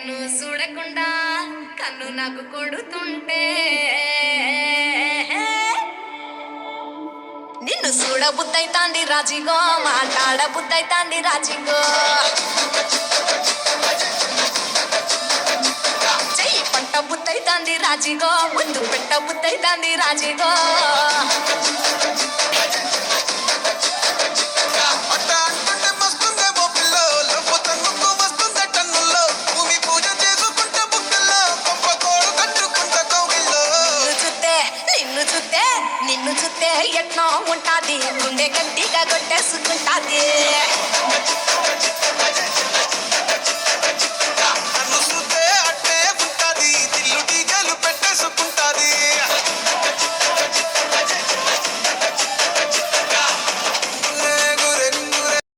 నిన్ను చూడకుండా కన్ను నాకు కొడుతుంటే నిన్ను చూడ బుద్ధైతాంది రాజిగో మాట్లాడ బుద్ధైతాంది రాజిగో చెయ్యి పంట బుద్ధైతాంది రాజిగో ముందు పెట్ట బుద్ధైతాంది రాజిగో నిన్ను చూస్తే ఎట్లా ఉంటాది గుండె గట్టిగా కొట్టేసుకుంటాది